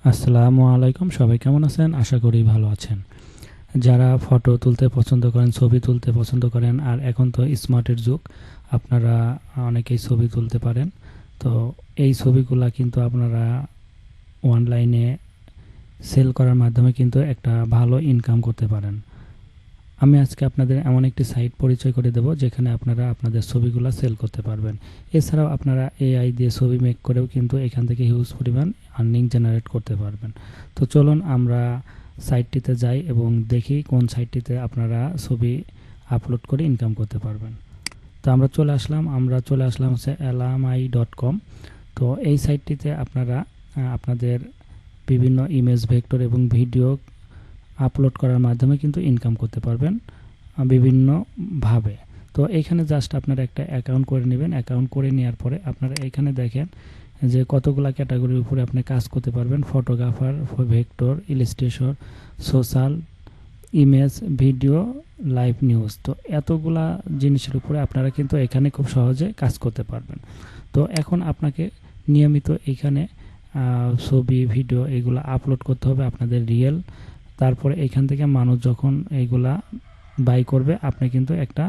আসসালামু আলাইকুম, সবাই কেমন আছেন? আশা করি ভালো আছেন। যারা ফটো তুলতে পছন্দ করেন, ছবি তুলতে পছন্দ করেন, আর এখন তো স্মার্টের যুগ, আপনারা অনেকেই ছবি তুলতে পারেন। তো এই ছবিগুলা কিন্তু আপনারা অনলাইনে সেল করার মাধ্যমে কিন্তু একটা ভালো ইনকাম করতে পারেন। আমি আজকে আপনাদের এমন একটি সাইট পরিচয় করে দেব যেখানে আপনারা আপনাদের ছবিগুলো সেল করতে পারবেন। এছাড়াও আপনারা এআই দিয়ে ছবি মেক করেও কিন্তু এখান থেকে হিউজ পরিমাণ আর্নিং জেনারেট করতে পারবেন। তো চলুন আমরা সাইটটিতে যাই এবং দেখি কোন সাইটটিতে আপনারা ছবি আপলোড করে ইনকাম করতে পারবেন। তো আমরা চলে আসলাম হচ্ছে elamai.com। তো এই সাইটটিতে আপনারা আপনাদের বিভিন্ন ইমেজ ভেক্টর এবং ভিডিও আপলোড করার মাধ্যমে কিন্তু ইনকাম করতে পারবেন বিভিন্নভাবে। তো এইখানে জাস্ট আপনারা একটা অ্যাকাউন্ট করে নেবেন। অ্যাকাউন্ট করে নেওয়ার পরে আপনারা এখানে দেখেন যে কতগুলা ক্যাটাগরির উপরে আপনি কাজ করতে পারবেন: photographer, vector, Illustrator, social, image, video, live news. তো এতগুলা জিনিসের উপরে আপনারা কিন্তু এখানে খুব সহজে কাজ করতে পারবেন। তো এখন আপনাকে নিয়মিত এখানে ছবি, ভিডিও এগুলো আপলোড করতে হবে আপনাদের রিয়েল। তারপরে এখান থেকে মানুষ যখন এইগুলা বাই করবে, আপনি কিন্তু একটা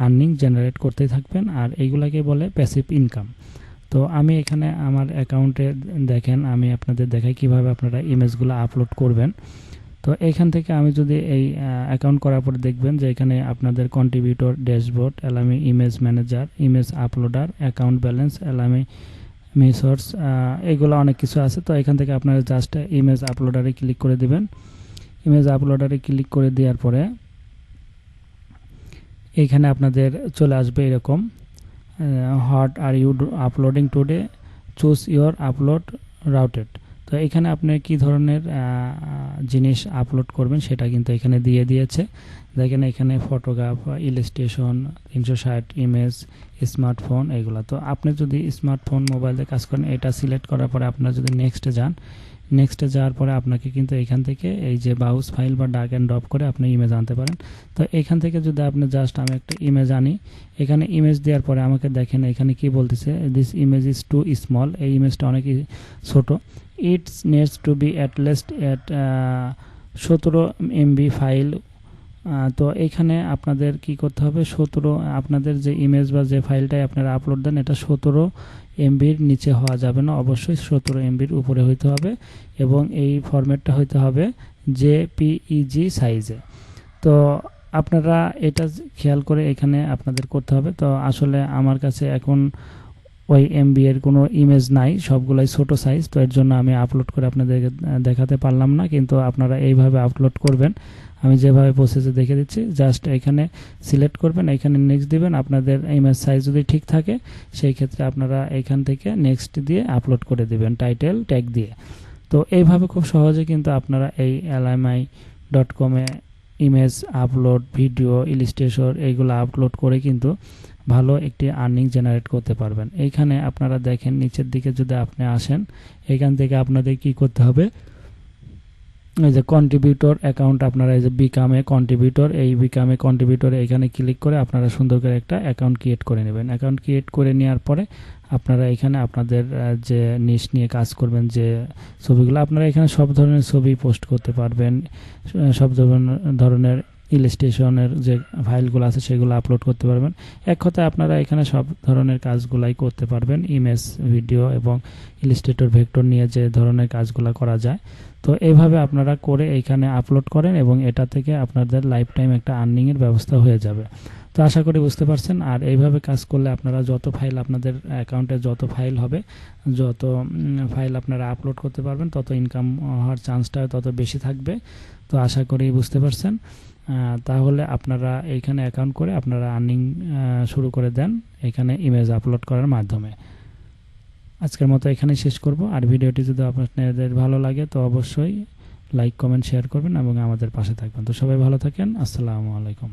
আর্নিং জেনারেট করতেই থাকবেন, আর এইগুলাকে বলে প্যাসিভ ইনকাম। তো আমি এখানে আমার অ্যাকাউন্টে দেখেন, আমি আপনাদের দেখাই কিভাবে আপনারা ইমেজগুলো আপলোড করবেন। তো এখান থেকে আমি যদি এই অ্যাকাউন্ট করার পরে দেখবেন যে এখানে আপনাদের contributor, dashboard, Alamy image manager, image uploader, account balance, Alamy measures, এগুলো অনেক কিছু আছে। তো এখান থেকে আপনারা জাস্ট ইমেজ আপলোডারে ক্লিক করে দেবেন। ইমেজ আপলোডারে ক্লিক করে দেওয়ার পরে এখানে আপনাদের চলে আসবে এরকম, what are you uploading today, choose your upload routed. তো এখানে আপনি কি ধরনের জিনিস আপলোড করবেন সেটা কিন্তু এখানে দিয়ে দিয়েছে। দেখেন এখানে ফটোগ্রাফ, ইলাস্ট্রেশন, 360 ইমেজ, স্মার্টফোন, এগুলো। তো আপনি যদি স্মার্টফোন মোবাইলে কাজ করেন, এটা সিলেক্ট করার পরে আপনারা যদি নেক্সটে যান, নেক্সটে যাওয়ার পরে আপনাকে কিন্তু এখান থেকে এই যে বাউস ফাইল বা ডাগ অ্যান্ড ড্রপ করে আপনি ইমেজ আনতে পারেন। তো এখান থেকে যদি আপনি জাস্ট আমি একটা ইমেজ আনি, এখানে ইমেজ দেওয়ার পরে আমাকে দেখেন এখানে কি বলতেছে, this image is too small, এই ইমেজটা অনেক ছোট, it's needs to be at least at 17 MB file. তো এখানে আপনাদের কি করতে হবে, 17 আপনাদের যে ইমেজ বা যে ফাইলটাই আপনারা আপলোড দেন, এটা 17 MBর নিচে হওয়া যাবে না, অবশ্যই 17 MBর উপরে হইতে হবে, এবং এই ফরম্যাটটা হইতে হবে JPEG সাইজে। তো আপনারা এটা খেয়াল করে এখানে আপনাদের করতে হবে। তো আসলে আমার কাছে এখন ওই MB এর কোনো ইমেজ নাই, সবগুলাই ছোট সাইজ, তো এর জন্য আমি আপলোড করে আপনাদেরকে দেখাতে পারলাম না। কিন্তু আপনারা এইভাবে আপলোড করবেন, আমি যেভাবে প্রসেসে দেখে দিচ্ছি। জাস্ট এখানে সিলেক্ট করবেন, এখানে নেক্সট দিবেন। আপনাদের ইমেজ সাইজ যদি ঠিক থাকে সেই ক্ষেত্রে আপনারা এখান থেকে নেক্সট দিয়ে আপলোড করে দিবেন টাইটেল ট্যাগ দিয়ে। তো এইভাবে খুব সহজে কিন্তু আপনারা এই elamai.com-এ ইমেজ আপলোড, ভিডিও, ইলাস্ট্রেটর এইগুলো আপলোড করে কিন্তু ভালো একটি আর্নিং জেনারেট করতে পারবেন। এইখানে আপনারা দেখেন নিচের দিকে যদি আপনি আসেন, এখান থেকে আপনাদের কি করতে হবে, এই যে কন্ট্রিবিউটর অ্যাকাউন্ট, আপনারা এই যে বিকামে কন্ট্রিবিউটর, এই বিকামে কন্ট্রিবিউটর এখানে ক্লিক করে আপনারা সুন্দর করে একটা অ্যাকাউন্ট ক্রিয়েট করে নেবেন। অ্যাকাউন্ট ক্রিয়েট করে নেওয়ার পরে আপনারা এখানে আপনাদের যে নিশ নিয়ে কাজ করবেন, যে ছবিগুলো, আপনারা এখানে সব ধরনের ছবি পোস্ট করতে পারবেন, সব ধরনের ইলাস্ট্রেশনের যে ফাইলগুলো আছে সেগুলো আপলোড করতে পারবেন। এক কথায় আপনারা এখানে সব ধরনের কাজগুলাই করতে পারবেন, ইমেজ, ভিডিও এবং ইলাস্ট্রেটর, ভেক্টর নিয়ে যে ধরনের কাজগুলো করা যায়। তো এইভাবে আপনারা করে এইখানে আপলোড করেন এবং এটা থেকে আপনাদের লাইফ টাইম একটা আর্নিংয়ের ব্যবস্থা হয়ে যাবে। তো আশা করি বুঝতে পারছেন। আর এইভাবে কাজ করলে আপনারা যত ফাইল, আপনাদের অ্যাকাউন্টে যত ফাইল হবে, যত ফাইল আপনারা আপলোড করতে পারবেন, তত ইনকাম হওয়ার চান্সটা তত বেশি থাকবে। তো আশা করি বুঝতে পারছেন। তাহলে আপনারা এইখানে অ্যাকাউন্ট করে আপনারা আর্নিং শুরু করে দেন এখানে ইমেজ আপলোড করার মাধ্যমে। আজকের মতো এখানেই শেষ করব। আর ভিডিওটি যদি আপনাদের ভালো লাগে তো অবশ্যই লাইক, কমেন্ট, শেয়ার করবেন এবং আমাদের পাশে থাকবেন। তো সবাই ভালো থাকেন। আসসালামু আলাইকুম।